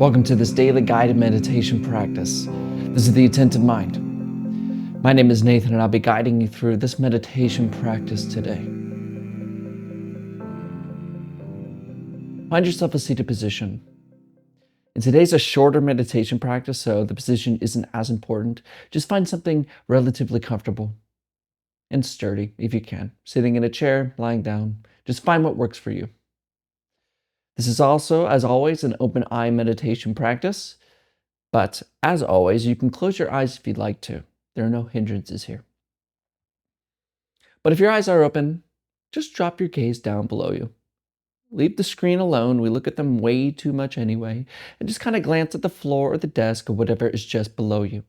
Welcome to this daily guided meditation practice. This is the Attentive Mind. My name is Nathan, and I'll be guiding you through this meditation practice today. Find yourself a seated position. And today's a shorter meditation practice, so the position isn't as important. Just find something relatively comfortable and sturdy if you can. Sitting in a chair, lying down, just find what works for you. This is also, as always, an open eye meditation practice. But as always, you can close your eyes if you'd like to. There are no hindrances here. But if your eyes are open, just drop your gaze down below you. Leave the screen alone. We look at them way too much anyway. And just kind of glance at the floor or the desk or whatever is just below you.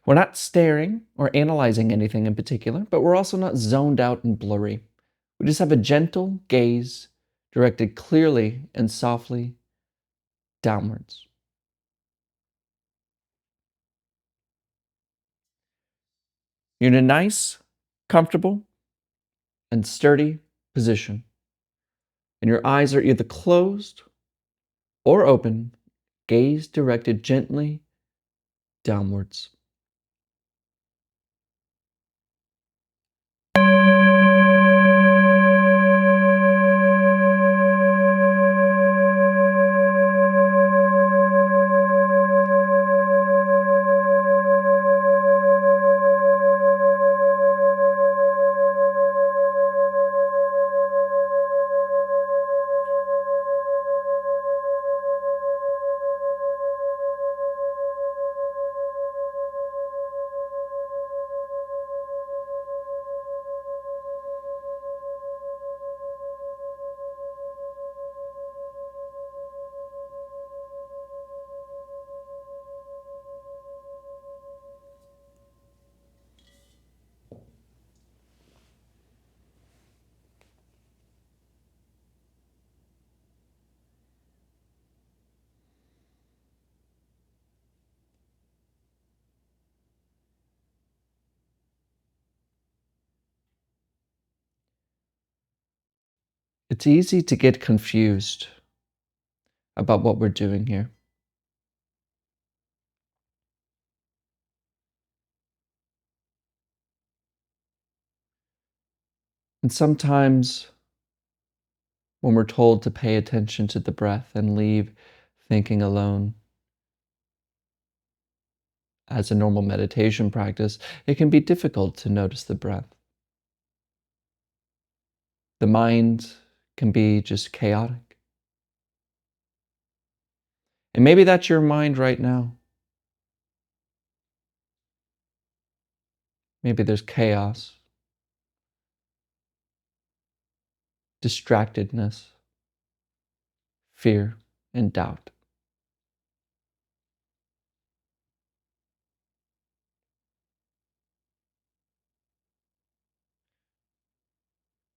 We're not staring or analyzing anything in particular, but we're also not zoned out and blurry. We just have a gentle gaze directed clearly and softly downwards. You're in a nice, comfortable, and sturdy position. And your eyes are either closed or open, gaze directed gently downwards. It's easy to get confused about what we're doing here. And sometimes when we're told to pay attention to the breath and leave thinking alone as a normal meditation practice, it can be difficult to notice the breath. The mind can be just chaotic. And maybe that's your mind right now. Maybe there's chaos, distractedness, fear, and doubt.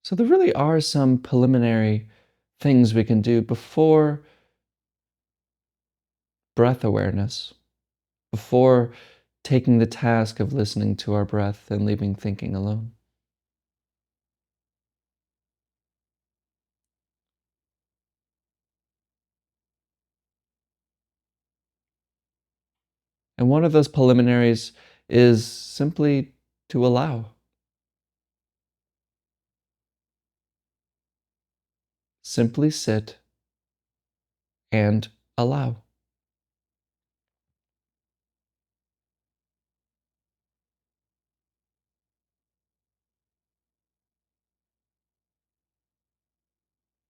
So there really are some preliminary things we can do before breath awareness, before taking the task of listening to our breath and leaving thinking alone. And one of those preliminaries is simply to allow. Simply sit and allow.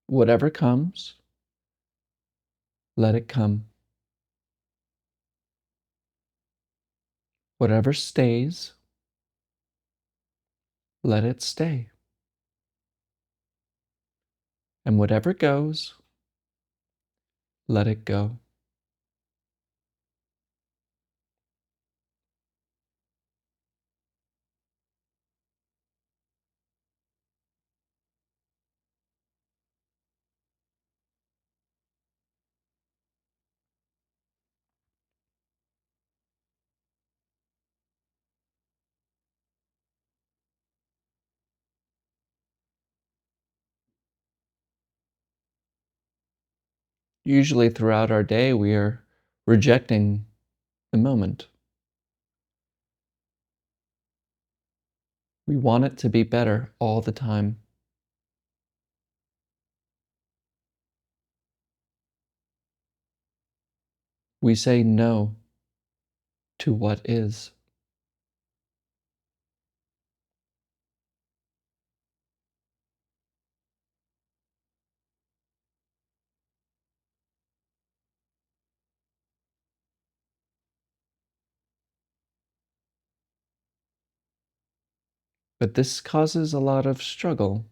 Whatever comes, let it come. Whatever stays, let it stay. And whatever goes, let it go. Usually throughout our day, we are rejecting the moment. We want it to be better all the time. We say no to what is. But this causes a lot of struggle,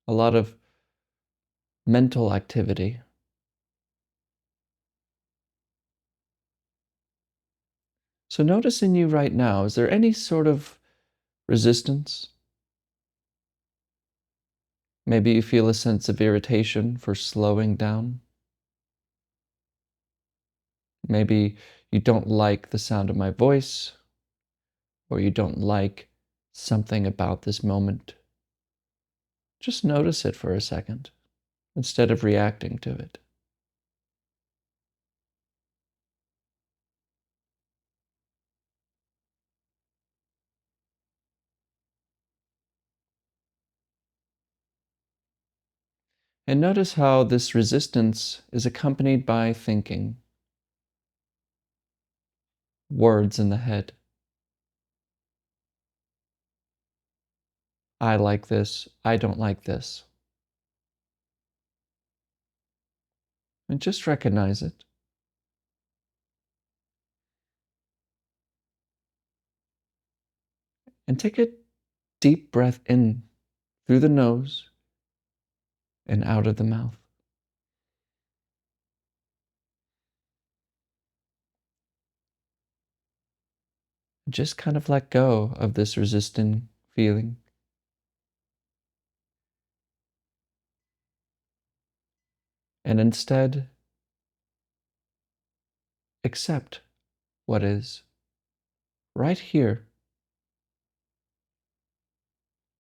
a lot of mental activity. So notice in you right now, is there any sort of resistance? Maybe you feel a sense of irritation for slowing down. Maybe you don't like the sound of my voice, or you don't like something about this moment. Just notice it for a second instead of reacting to it. And notice how this resistance is accompanied by thinking, words in the head. I like this, I don't like this. And just recognize it. And take a deep breath in through the nose and out of the mouth. Just kind of let go of this resisting feeling. And instead, accept what is right here,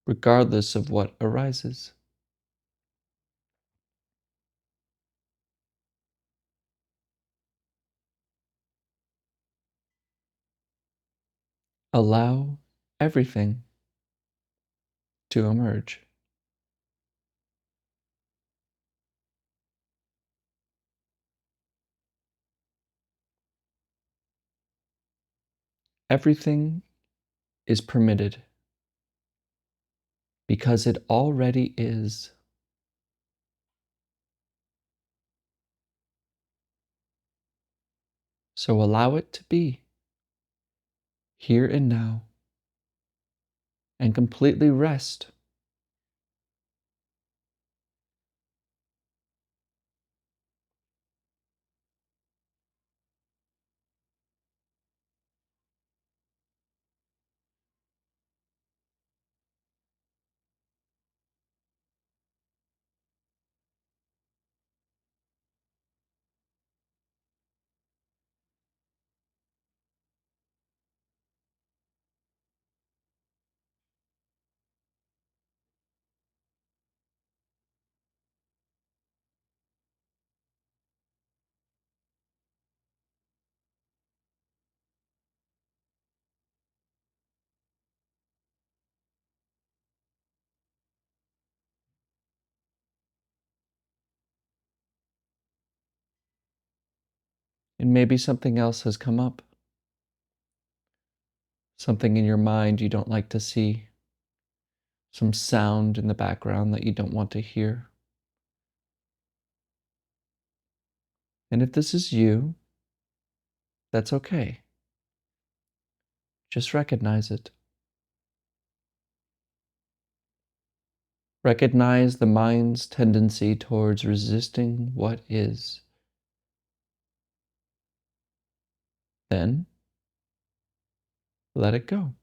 regardless of what arises. Allow everything to emerge. Everything is permitted because it already is. So allow it to be here and now and completely rest. And maybe something else has come up, something in your mind you don't like to see, some sound in the background that you don't want to hear. And if this is you, that's okay. Just recognize it. Recognize the mind's tendency towards resisting what is. Then let it go.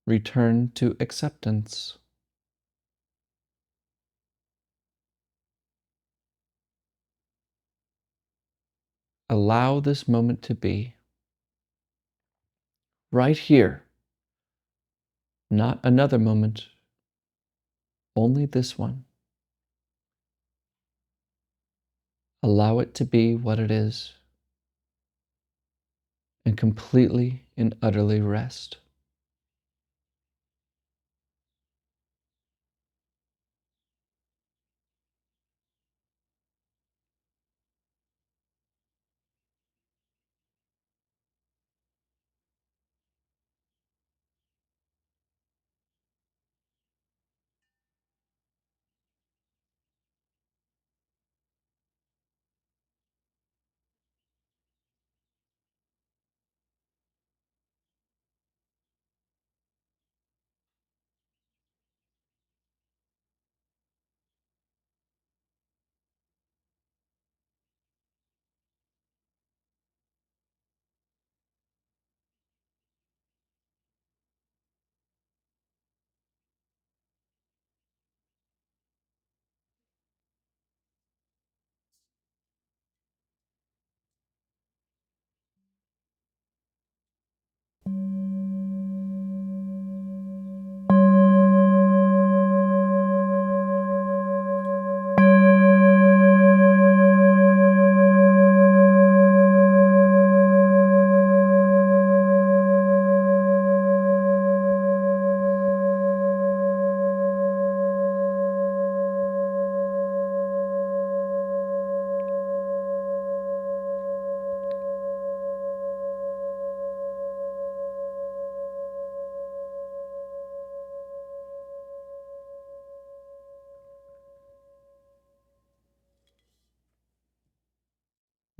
Return to acceptance. Allow this moment to be right here, not another moment, Only this one. Allow it to be what it is and completely and utterly rest.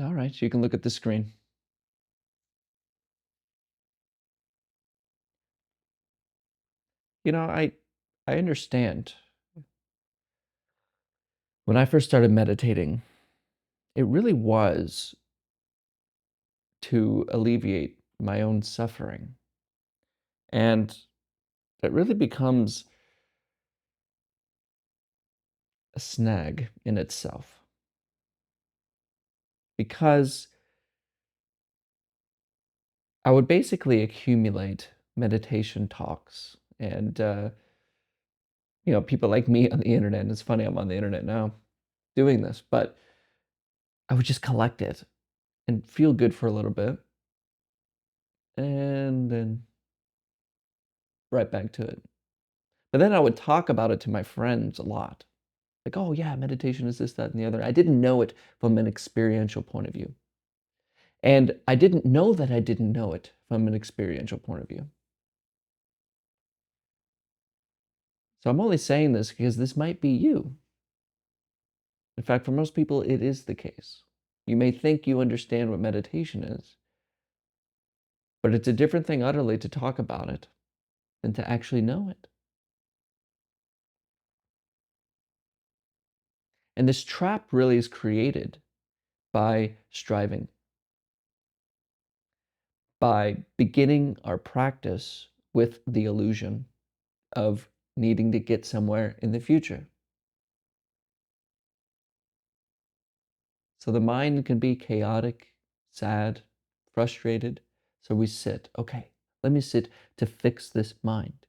All right, you can look at the screen. I understand. When I first started meditating, it really was to alleviate my own suffering. And it really becomes a snag in itself because I would basically accumulate meditation talks and, people like me on the internet. And it's funny, I'm on the internet now doing this, but I would just collect it and feel good for a little bit and then right back to it. But then I would talk about it to my friends a lot. Like, oh, yeah, meditation is this, that, and the other. I didn't know it from an experiential point of view. And I didn't know that I didn't know it from an experiential point of view. So I'm only saying this because this might be you. In fact, for most people, it is the case. You may think you understand what meditation is, but it's a different thing utterly to talk about it than to actually know it. And this trap really is created by striving, by beginning our practice with the illusion of needing to get somewhere in the future. So the mind can be chaotic, sad, frustrated. So we sit, okay, let me sit to fix this mind.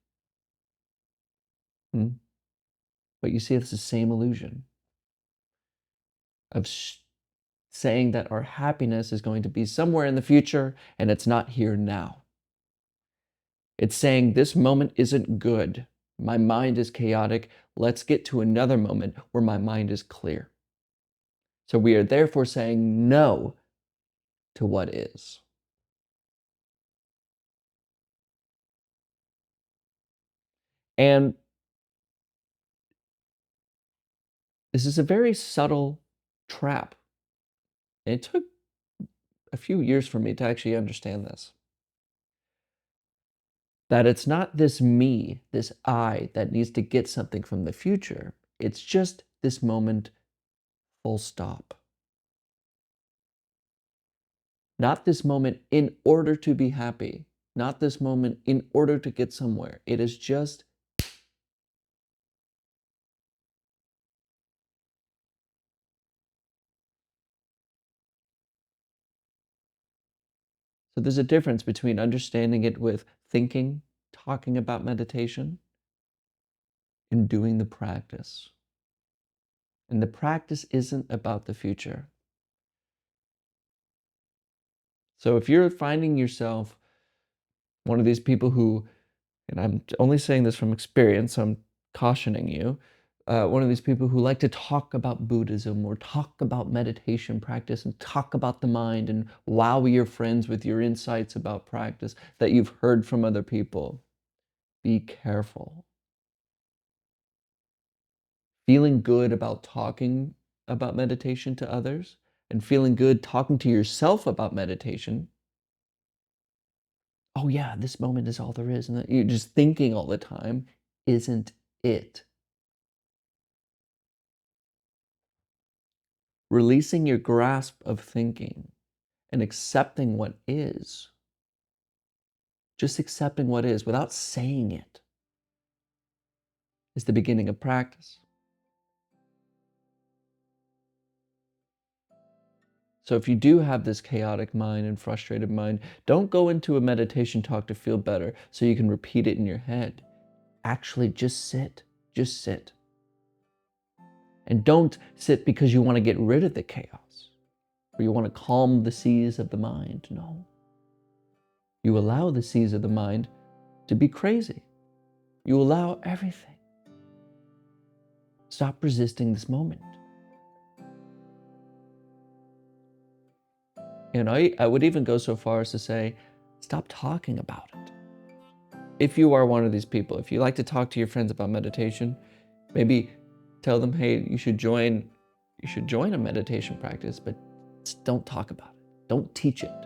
Hmm? But you see, it's the same illusion of saying that our happiness is going to be somewhere in the future and it's not here now. It's saying this moment isn't good. My mind is chaotic. Let's get to another moment where my mind is clear. So we are therefore saying no to what is. And this is a very subtle trap. And it took a few years for me to actually understand this. That it's not this me, this I, that needs to get something from the future. It's just this moment, full stop. Not this moment in order to be happy, not this moment in order to get somewhere. It is just. So there's a difference between understanding it with thinking, talking about meditation, in doing the practice. And the practice isn't about the future. So if you're finding yourself one of these people who, and I'm only saying this from experience, so I'm cautioning you, one of these people who like to talk about Buddhism or talk about meditation practice and talk about the mind and wow your friends with your insights about practice that you've heard from other people, be careful. Feeling good about talking about meditation to others and feeling good talking to yourself about meditation. Oh yeah, this moment is all there is, and that you're just thinking all the time isn't it. Releasing your grasp of thinking and accepting what is, just accepting what is without saying it, is the beginning of practice. So if you do have this chaotic mind and frustrated mind, don't go into a meditation talk to feel better so you can repeat it in your head. Actually, just sit. Just sit. And don't sit because you want to get rid of the chaos or you want to calm the seas of the mind. No. You allow the seas of the mind to be crazy. You allow everything. Stop resisting this moment. And I would even go so far as to say, stop talking about it. If you are one of these people, if you like to talk to your friends about meditation, maybe tell them, hey, you should join a meditation practice, but don't talk about it. Don't teach it.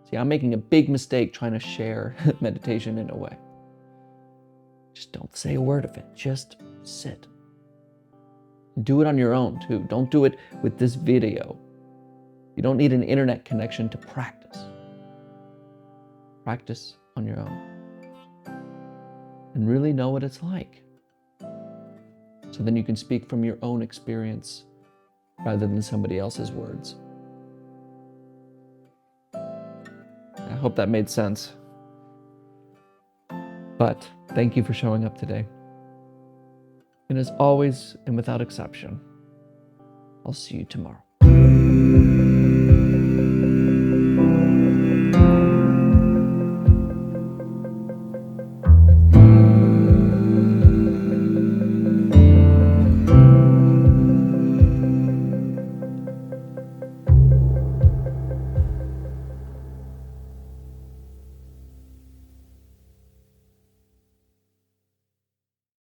See, I'm making a big mistake trying to share meditation in a way. Just don't say a word of it. Just sit. Do it on your own too. Don't do it with this video. You don't need an internet connection to practice. Practice on your own. And really know what it's like. So then you can speak from your own experience rather than somebody else's words. I hope that made sense. But thank you for showing up today. And as always, and without exception, I'll see you tomorrow.